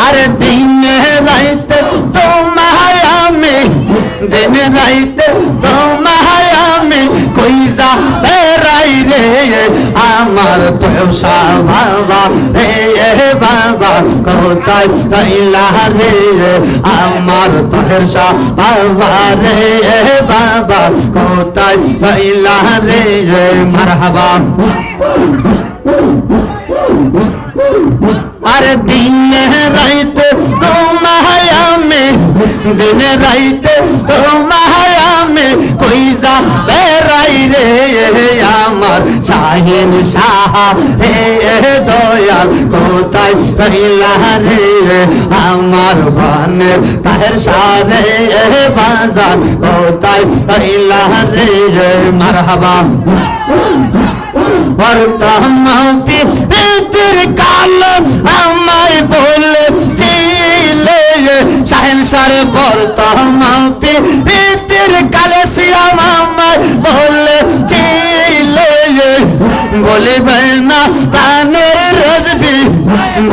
আরে দিন রাইতে তোমায় আমি, দিন রাইতে তোমায় আমি কই যা বেড়াই রে আমার তোষা বাবা রে বাবা কোথায় রইলা রে আমার তোষা বাবা রে বাবা কোথায় রইলা রে মারহাবা। আরে দিন রাইতে তোমায় আমি, দিন রাইতে তোমায় আমি কই যা বেড়াই রে আমার শাহিন শাহ রে দয়াল কোথায় রইলা রে আমার ভানে তাহের সারে বাজার কোথায় রইলা রে মারহাবা। বর্তমানে পিতর কাল আমায় বলে চিলে শাহিন সার বর্তমানে পিতর কালে সিয়াম আমায় বলে চিলে বলবে না প্রাণের রজবি,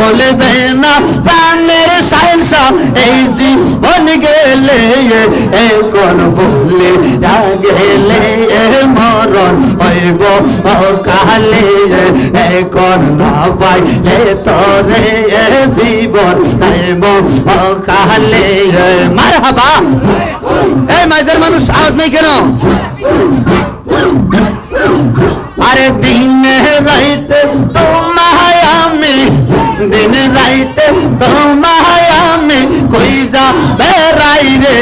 বলবে না প্রাণের শাহিন শাহ এই জীবন গেলে এখন বলে গেলে মরণ হইব কালে এখন না পাইলে তোরে জীবন হইব কালে মারহাবা। এই মাইজের মানুষ আওয়াজ নেই কেন? আরে দিন রাইতে তোমায় আমি, দিন রাইতে তোমায় আমি কই যা বেড়াই রে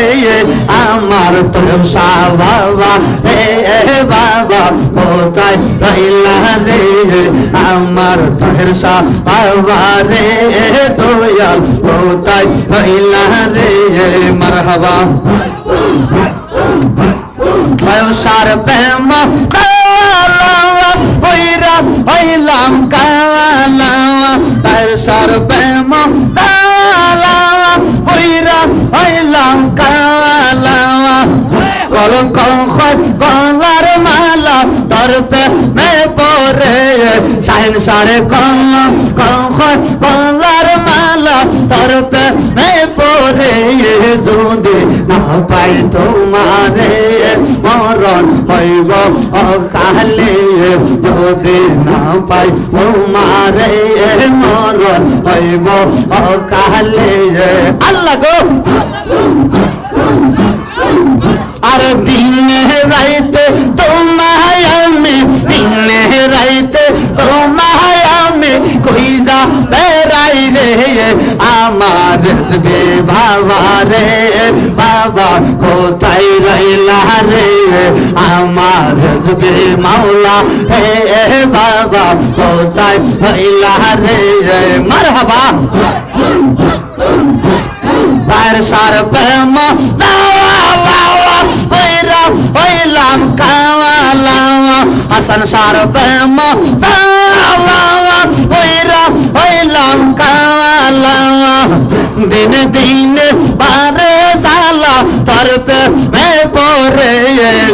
আমার তোষা বাবা রে বাবা কোথায় রইলা রে আমার তোষা বাবা রে দয়াল কোথায় রইলা রে মারহাবা। সার প্রেম হইরা হইলাম কালা তার সার প্রেম হইরা হইলাম কালা কলঙ্ক গলার মালা তোর প্রেমে পরে শাহিন সারে কলঙ্ক গলার মালা তোর প্রেমে পরে যদি না পাই তোমারে মরণ হইব কালে যদি না পাই তোমারে মরণ হইব কালে আল্লাহ গো। আর দিন রাইতে তোমায় আমি, দিন রাইতে তোমায় আমি কই যা বেড়াই রে আমার রে বাবা রে বাবা কোথায় রইলা রে আমার রে মাওলা হে বাবা কোথায় রইলা রে মারহাবা। তার সার প্রেম হইলাম কাওয়ালা হাসান সার প্রেম হইলাম কাওয়ালা দিন দিন বারে সালা তোর প্রেমে পরে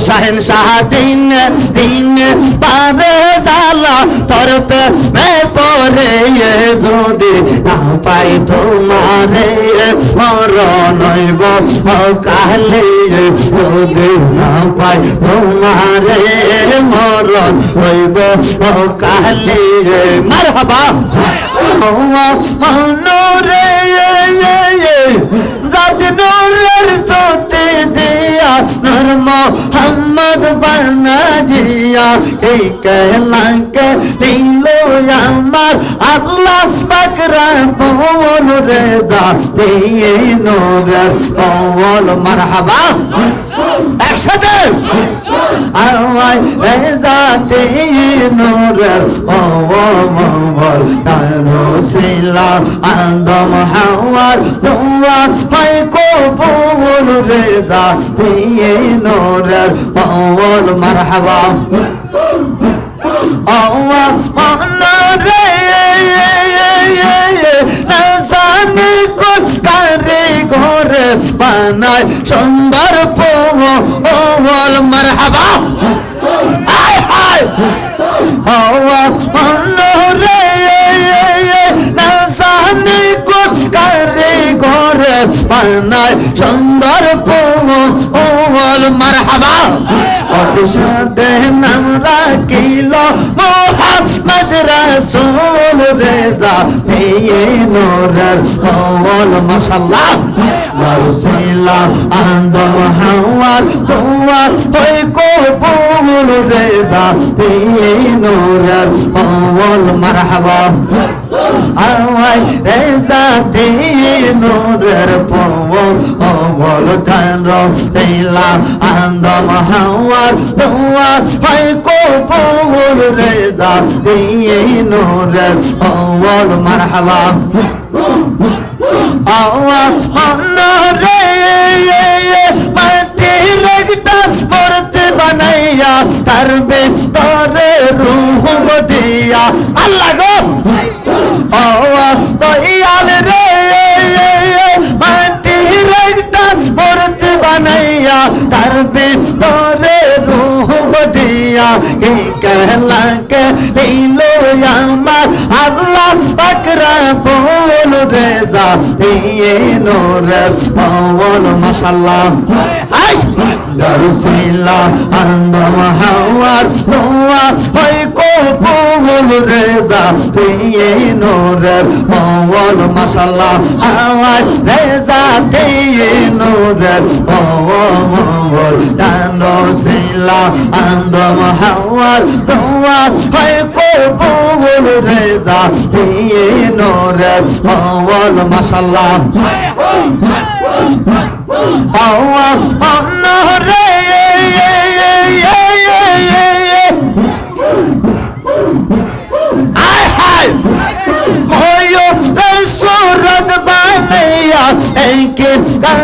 শাহিন শাহ দিন দিন বারে সালা তোর প্রেমে পরে যদি না পাই তোমারে মরণ হইব কালে যদি না পাই তোমারে মরণ হইব কালে মারহাবা। নূরে জাত নূরের জ্যোতি দিয়া নূর মোহাম্মদ বানা জিয়া এই কেলাকে দিলো আমার আল্লাহ পাক রাব্বুল রেজা দিয়ে নূরের কওল মারহাবা। একসাথে আমায় রেজাতে নূরের কওল রসিলা আদম হাওয়ার দোয়া হয় কবুল রেজা দিয়ে নূরের কওল মারহাবা। জানি কোন কারিগরে বানায় সুন্দর ফুল মারহাবা। হওয়া রে জানি কোন বানায় সুন্দর ফুল মারহাবা সাথে নাম রাখিল মোহাম্মদ রাসূল রেজা দিয়ে নূরের ফুল মাশাআল্লাহ মারসিলা আদম হাওয়ার দোয়া হই কবুল রেজা দিয়ে নূরের ফুল মারহাবা আওয়াই রেজা দিয়ে নূরের ফুল ধান রসিলা আদম হাওয়ার দোয়া হই কবুল রেজা দিয়ে নূরের ফুল মারহাবা রে মাটির একটা মূর্তি বানাইয়া তার ভিতরে রূহ দিয়া আল্লাহ গো দয়াল রে মাটির একটা মূর্তি বানাইয়া তার ভিতরে রূহ দিয়া কে कहलाके लीलो यामा अल्लाह बकरा बोल रेजा ये नूर बोल माशाल्लाह आई दरसिला अंदम हवार हुआ होय को बोल रेजा ये नूर बोल माशाल्लाह आवाज रेजा ये नूर बोल दरसिला अंदम हवार हुआ होय को बोल रेजा ये नूर बोल माशाल्लाह रे सूरत बनैया एक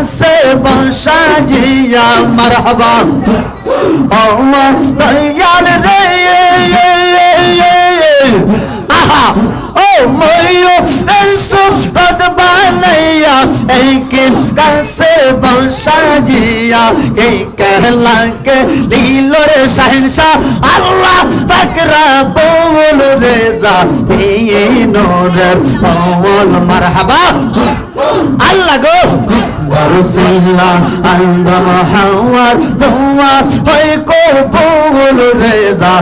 से बसाजिया मरहबा दयाल रे आहा ओ मोयो सूरत बनैया एक से बसाजिया के कहला के लीलो रे शहंशाह अल्लाह बकरा बोल रेजा ये नूर बोल मरहबा अल्लाह गो दरसिला अंदम हवार दुआ होय को बोल रेजा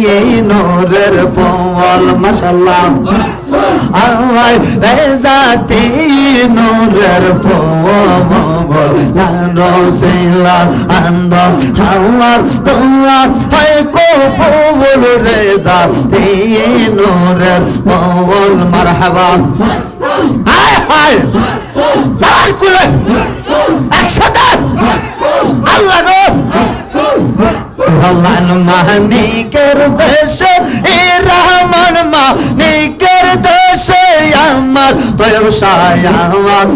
ये नूर बोल माशाल्लाह आवाज रेजा ती नूर बोल दरसिला अंदम हवार दुआ होय को बोल रेजा ये नूर बोल मरहबा हाय हाय सवाल कुले একসাথে আল্লাহ গো রহমান মানিকের দেশে এ রহমান মানিকের দেশে আমার তোর সায়াওয়াত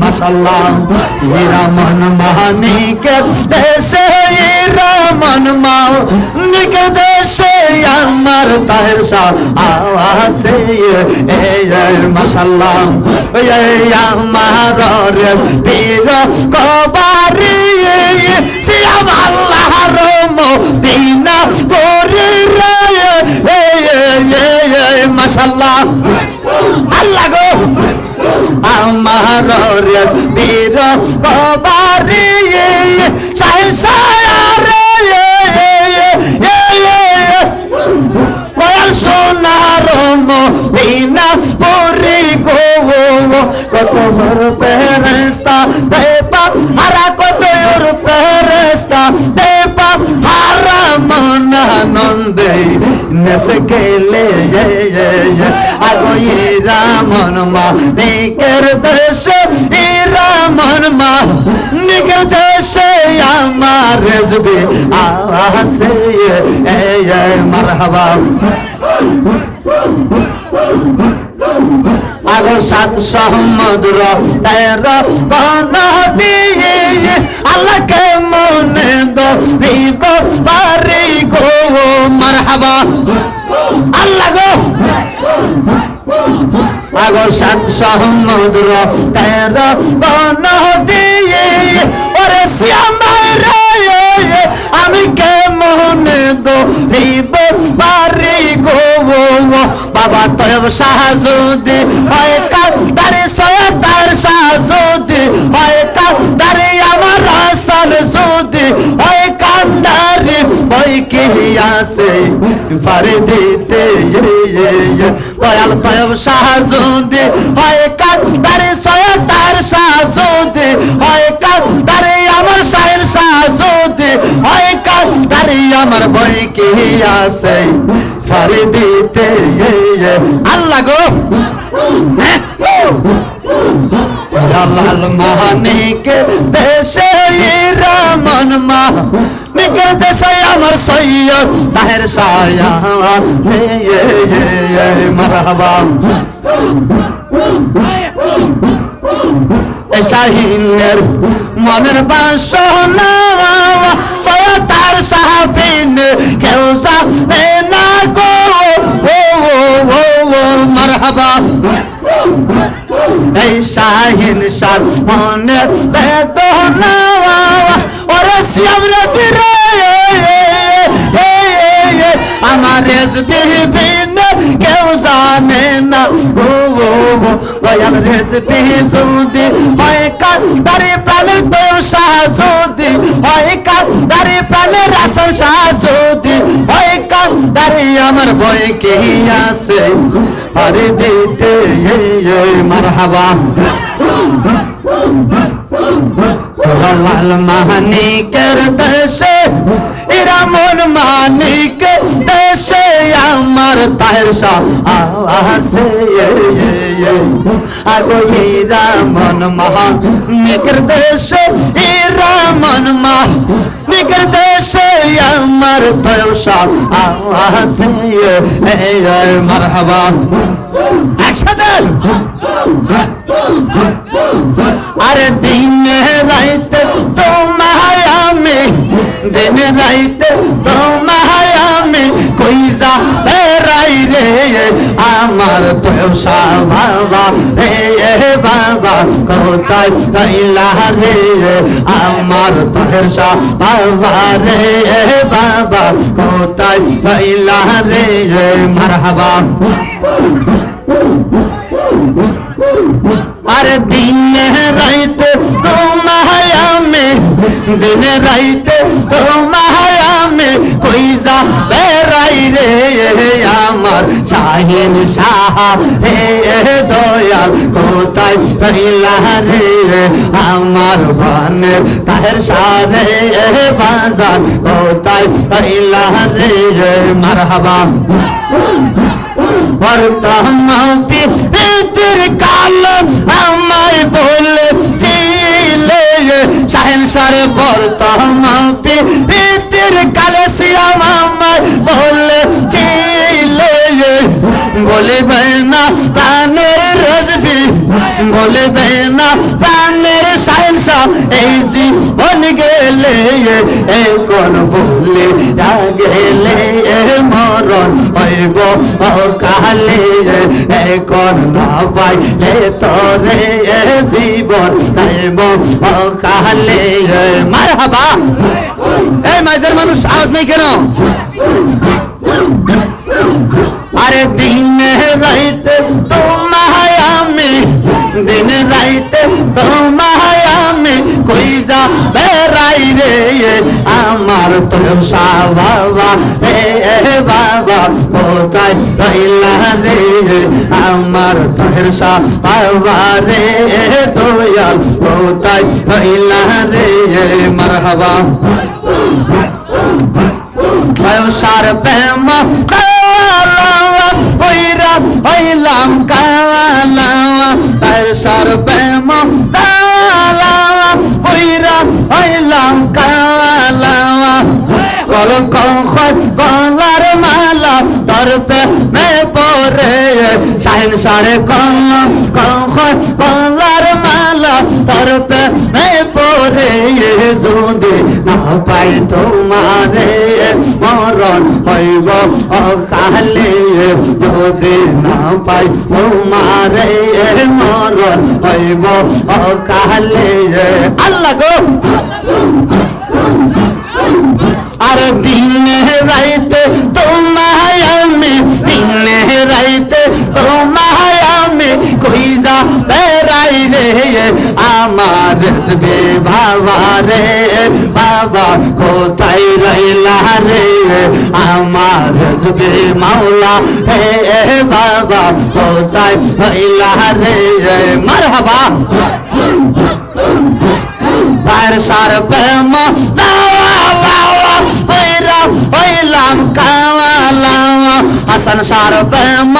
মাশাআল্লাহ রহমান মানিকের দেশে এ রহমান মানিকের দেশে আমার তাহের শাহ আওয়াজে মাশাআল্লাহ আমার রেস পীর কবারি সিয়াম আল্লাহর মদিনা পরে রে মাশাআল্লাহ আল্লাহ গো আমার রেস পীর কবারি সোনার মদিনা পরে গো কত হর পেরেস্তা দেবা হারা কত হর পেরেস্তা দেবা হারা মন আনন্দে নেসে গেলে আগো রামন মা নিকের দেশে রামন মা নিকের দেশে আমার রেজবি আসে মারহাবা আগো সাত সমুদ্র তের বানা দিয়ে আল্লাহকে মনে দরিব পারি গো মারহাবা আল্লাহ গো আগো সাত সমুদ্র তের বানা দিয়ে ওরে শ্যাম রে আমি কে মনে দরিব পারি গো বাবা তয়ব শাহজুদি হয় কাদারে সয়ত আছে ফারে দিতে দয়াল তয়ব শাহজুদি হয় কাদারে সৈয়দার শাহজুদি হয় কাদারে আমার সাহেল শাহজুদি হয় কাদারে আমার বই কি আছে ফারে দিতে আল্লাহ গো লাল মানিকের দেশে রমন মা নিকের দেশে আমার সৈয়দ তাহের শায়া মারহাবা শাহিনের মনের বাসনা সৈয়দ তার সাহাবিন কেউ যাবে না গো মারহাবা এই শাহিন শাহ মনের বেদনা ওরে শ্যাম রে আমার রেজবিহীন কেউ জানে না দয়াল রেজবিহি যদি হয় কাদারে প্রাণে তো শাহজুদি হয় কাদারে প্রাণে রাসন শাহজুদি হয় কাদারে আমার বই কে আছে আরে দিতে মারহাবা লাল মানিকের দেশে ইরামন মানিক দেশে আমার তাহের শাহ আছে আগো ইরামন মানিকের দেশে ইরামন মানিকের দেশে আমার তাহের শাহ আছে মারহাবা একসাথে আরে দিন রাইতে তোমায় আমি দিন রাইতে তোমায় আমি কই যা বেড়াই রে আমার তোষা বাবা রে বাবা কোথায় রইলা রে আমার তোষা বাবা রে বাবা কোথায় রইলা রে মারহাবা আরে দিন রাইতে তোমায় আমি দিন রাইতে তোমায় আমি কই যা বেড়াই রে আমার শাহিন শাহ হে দয়াল কোথায় রইলা রে আমার ভানের তাহের শাহ রে বাজার কোথায় রইলা রে মারহাবা পিতির কাল আমায় বলে চিলে শাহেন সারে বর্তম পিতির কালে সিয়াম আমায় বলে চিলে বলিবে না প্রাণের রজবি বলিবে না প্রাণের শাহেন শাহ এই জীবন গেলে কোন বলে গেলে মরণ হইব কালে কোন না পাইলে তোরে জীবন হইব কালে মারহাবা এই মাঝের মানুষ আওয়াজ নেই কেন আরে দিন রাইতে তোমায় আমি দিন রাইতে তোমায় আমি কই যা বেড়াই রে আমার তোষা বাবা রে বাবা কোথায় রইলা রে আমার তাহের শাহ বাবা রে দয়াল কোথায় রইলা রে মারহাবা সার প্রেম হইরা হইলাম কালা সার প্রেম হইরা হইলাম কালা কলঙ্ক গঙ্গার মালা তোর প্রেমে পরে শাহিন সারে কলঙ্ক গঙ্গার মালা তোর প্রেমে পরে যদি না পাই তোমারে মরণ হইব কালে যদি না পাই তোমারে মরণ হইব কালে আল্লাহ গো আর দিনে রাইতে তোমায় আমি দিনে রাইতে তোমায় আমি কই যা বেড়াই রে আমার রেজবি বাবা রে বাবা কোথায় রইলা রে আমার রেজবি মাওলা হে বাবা কোথায় রইলা রে মারহাবা পায়ের সার প্রেম হইলাম কাওয়ালা হাসান সার প্রেম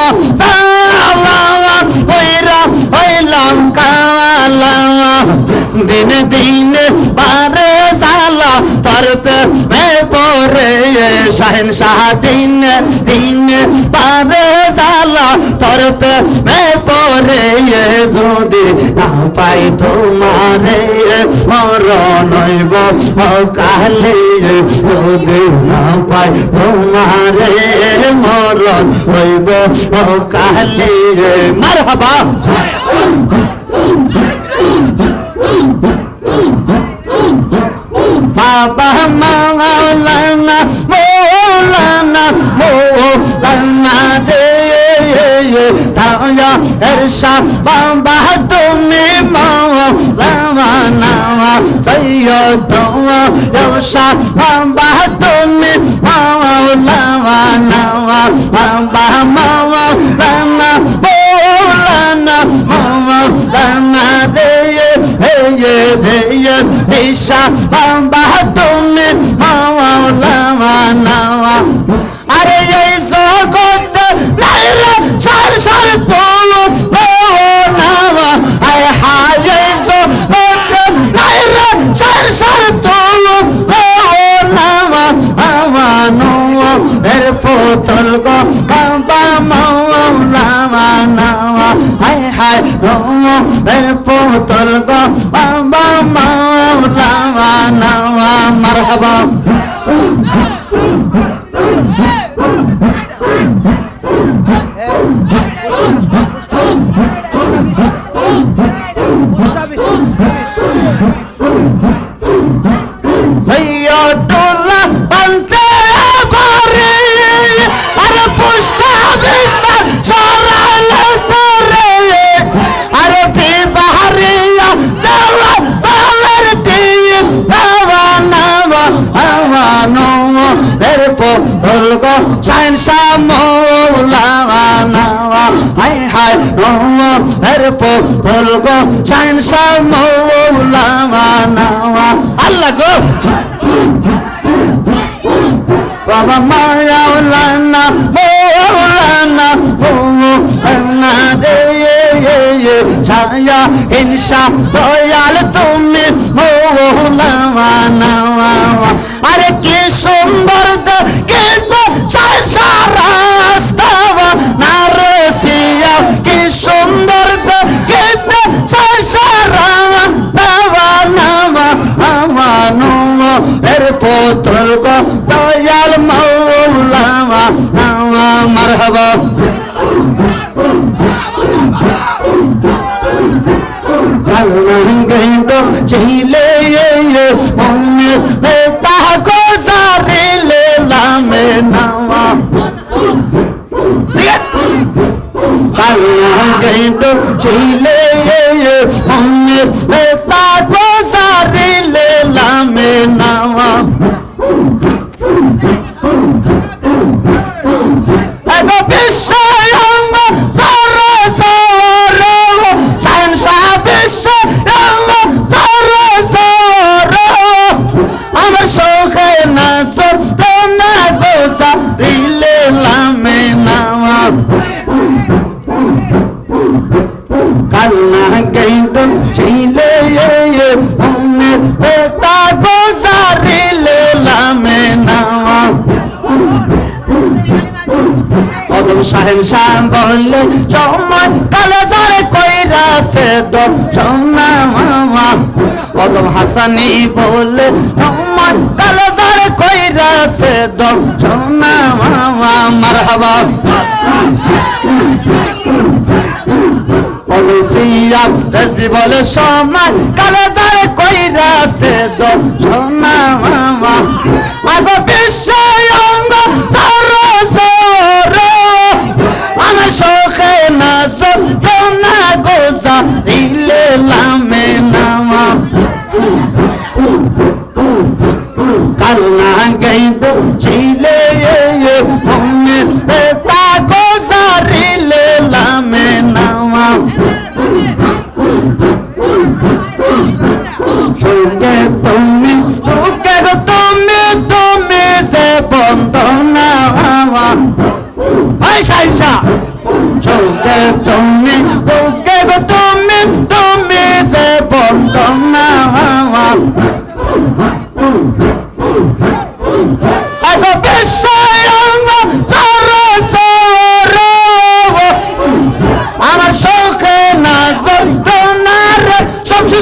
হইলাম কাওয়ালা দিন দিন বারে সালা তোর প্রেমে পরে শাহিন শাহ দিন দিন বারে সালা তোর প্রেমে পরে যদি না পাই তোমারে মরণ হইব কালে যদি না পাই তোমারে মরণ হইব কালে মারহাবা বাবা মাওলানা মৌলানা মৌলানা দে তায়া এরশাদ বাবা তুমি মাওলানা সৈয়দুল্লাহ এরশাদ বাবা তুমি মাওলানা বাবা মাওলানা মৌলানা মৌলানা দে ঈশা বাবা তুমি মাওলানা আরে এই জগৎ নাই রে সংসার তোলো মাওলানা আয় হায় এই জগৎ নাই রে সংসার তোলো মাওলানা আমানো এর ফুতল গো বাবা মাওলানা হায় হায় এর ফুতল গো বাবা মাওলানা মারহাবা সৈয়দুল্লাহ বলতে পারে আরে পুষ্টা বিস্তার সরালে তোরে আরে বিবাহারিয়া জালা তালের টিম বাবানা বাবানো এর পোল গো শাইন সামৌলানা হাই হাই এর পোল গো শাইন সামৌলানা আল্লাহ গো বাবা মাওলানা মৌলানা মৌলানা দে ছায়া ইনশা দয়াল তুমি মৌলানা আরে কি সুন্দর দেখে তো সারা রাস্তা না রসিয়া কি সুন্দর দেখে তো সারা রাস্তা না আমানো এর পুত্র গো দয়াল মৌলানা মারহাবা গেলো চলে মনে তাহো সারিলে লামে নাওয়া গেলো চলে মনে তাহো সারিলে লামে নাওয়া এগো বিশ্বয় আমার শোকে না সত্য না গোসা রিলে লামে নাওয়া কালনা গেইটো ছিলে মনে তা গোসা রিলে লামে নাওয়া অদম শাহেন শাহ বললে সময় কালে সারে কইরা সে তো সোনা মামা অদম হাসানি বললে সময় কালে সারে কইরা সে তো সোনা মামা মারহাবা অবসিয়া রেজবি বলে সময় কালে সারে কইরা সে তো সোনা মামা আগো বিশ্বয় অঙ্গ আমার শোকে না সত্য না গোসা রিলে লা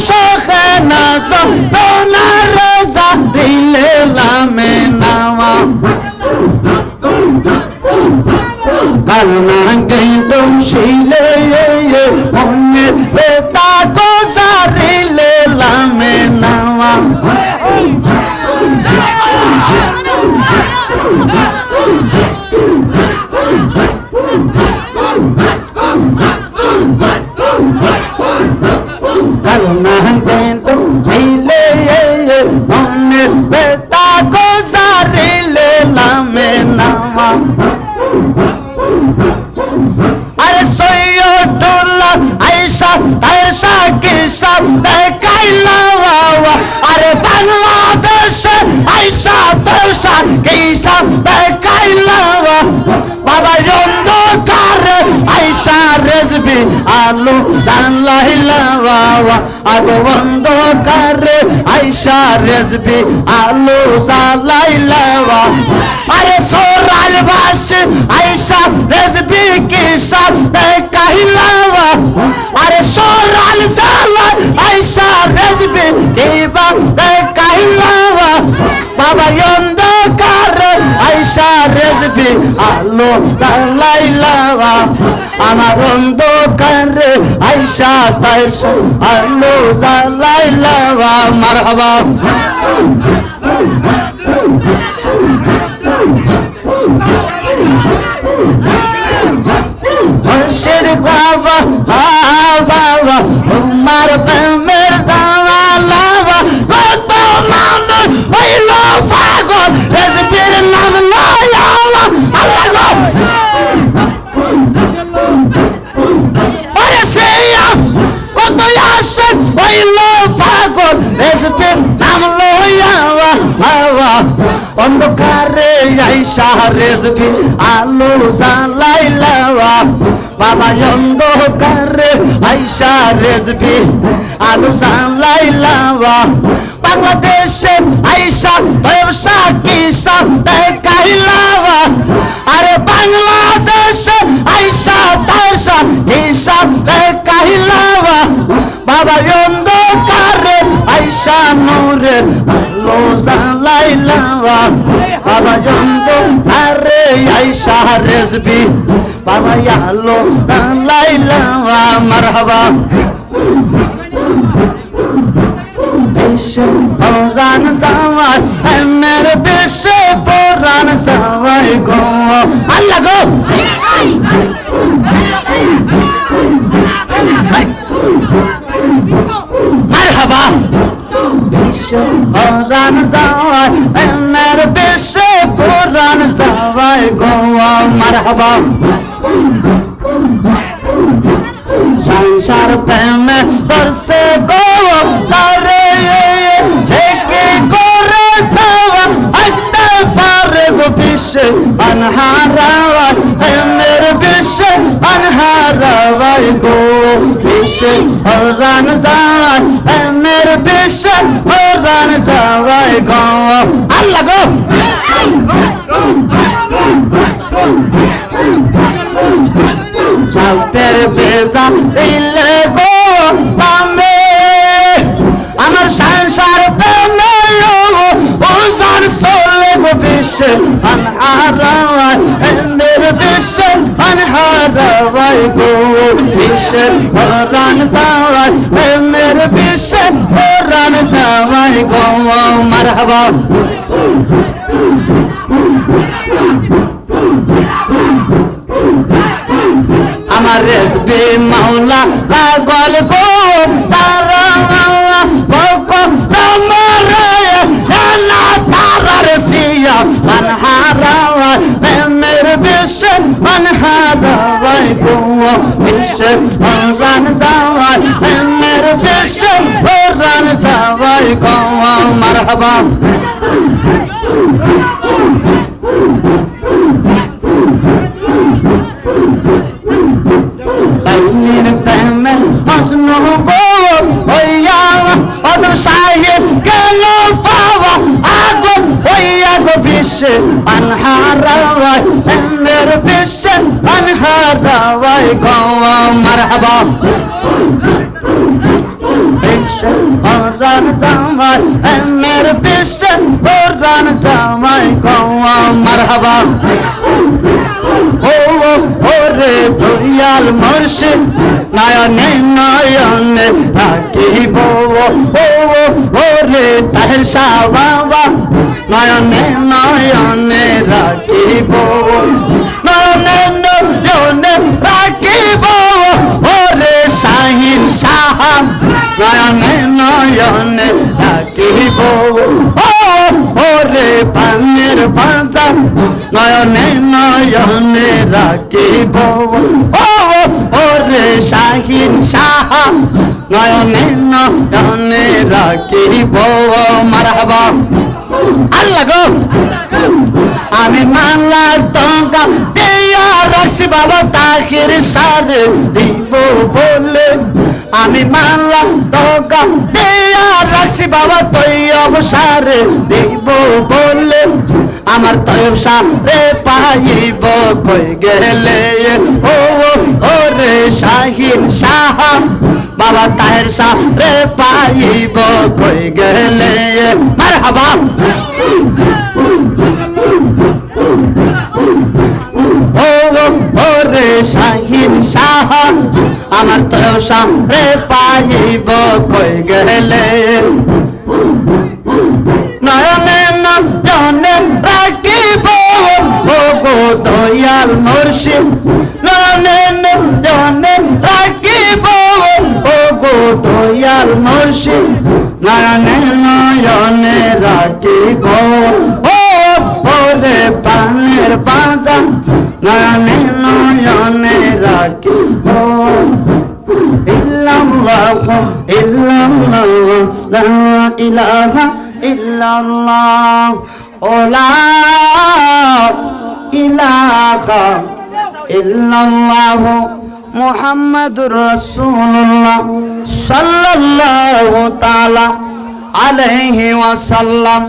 শোকে না তোমার রোজা দিলে লামে নামা কালনা গেলুম শিলে মনের বেতা গোজারিলে লামে নামা কালনা গেলুম শিলে মনের বেতা গোজারিলে লামে নামা আরে সৈয়দুল্লাহ আয়েশা তায়েশা কিসা দেখাইলা বাবা আরে বাংলাদেশে আয়েশা তায়েশা কিসা দেখাইলা বাবা অন্ধকারে আয়েশা রেজবি আলো জানলাইলা বাবা আগো অন্ধকারে আয়েশা রেজবি আলো জালাইলা বাবা আরে সোরাল বাসে আয়েশা রেজবি কিসা দেখাইলা আরে সোরাল জালা আয়েশা রেজবি কিবা দেখাইলা বাবা অন্ধকারে আয়েশা রেজবি আলো জালাইলা আমার অন্ধকারে আয়েশা তায়েশা আলো জালাইলা মারহাবা মুর্শিদ বাবা বাবা উমার প্রেমের জামালা কত মানুষ হইল পাগল রেজবির নাম লয়া আল্লাহ আরে সেয়া কত আসে হইল পাগল রেজবির নাম লয়া অন্ধকারে আয়েশা রেজবি আলো জালাইলা বাবা অন্ধকারে আয়েশা রেজবি আলো জালাইলা বাংলাদেশে আয়েশা ব্যবসা কিসা দেখাইলা আরে বাংলাদেশে আয়েশা তায়েশা কিসা দেখাইলা বাবা অন্ধকারে আয়েশা নূরের আলো জালাইলা বাবা অন্ধকারে আয়েশা রেজবি বাবা আলো জালাইলা মারহাবা বিশ্ব পুরাণ জামাই মেরে বিশ্ব পুরাণ জামাই গো আল্লাহ গো মারহাবা বিশ্ব পুরাণ জামাই মেরে বিশ্ব পুরাণ জামাই গো মারহাবা সংসার প্রেমে বসতে গো তারে ঝেঁকে করে দেওয়া আইতে পারে গো বিশ্বে অনহারা মেরে বিশ্বে অনহারা গো বিশ্বে হরান যাওয়াই মেরে বিশ্বে হরান যাওয়াই গো আল্লাহ গো চাপের বেজা দিলে গো পামে আমার সংসার প্রেমে ওজন চলে গো বিশ্বে অনহারা মেরে বিশ্বে অনহারা গো বিশ্বে হরান যাওয়াই মেরে বিশ্বে হরান যাওয়াই গো মারহাবা আমার রেজবি মাওলা পাগল গো তারা মাওলা বকো আমারে না তারার সিয়া অনহারা মেরে বিশ্বে অনহারা গো বিশ্বে হরান যাওয়াই মেরে বিশ্বে হরান যাওয়াই গো মারহাবা Kainir peme masnu go oya odam sahib gelo fawa ago oya go bishe anhara mer bishe anhara go marhaba bishe মারহাবা ও ওরে দয়াল মুর্শিদ নয়নে নয়নে রাখিব ও ওরে তাহের শাহ বাবা নয়নে নয়নে রাখিব নয়নে নয়নে রাখিব ওরে শাহিন শাহ নয়নে নয়নে রাখিব ওরে পানের বাজার নয়নে নয়নে রাখিব ওরে শাহিন শাহ নয়নে নয়নে রাখিব মারহাবা আল্লাহ গো আমি মালা টঙ্কা দিয়া রাখছি বাবা তাহির সারে দিব বলে আমি মালা টঙ্কা দিয়া রাখছি বাবা তৈয়ব সারে দিব বলে আমার তৈয়ব সারে পাইব কই গেলে ও ওরে শাহিন শাহ বাবা তাহের সারে পাইব কই গেলে মারহাবা ওরে শাহিন শাহ আমার তো সামনে পাইব কই গেলে নয়নে নয়নে রাখিব ও গো দয়াল মুর্শিদ নয়নে নয়নে রাখিব ও গো দয়াল মুর্শিদ নয়নে নয়নে রাখিব ওরে পানের বাজা নয়নে নয়নে রাখিব ইল্লাল্লাহ ইল্লাল্লাহ লা ইলাহা ইল্লাল্লাহ ও লা ইলাহা ইল্লাল্লাহ মুহাম্মাদুর রাসূলুল্লাহ সাল্লাল্লাহু তাআলা আলাইহি ওয়াসাল্লাম।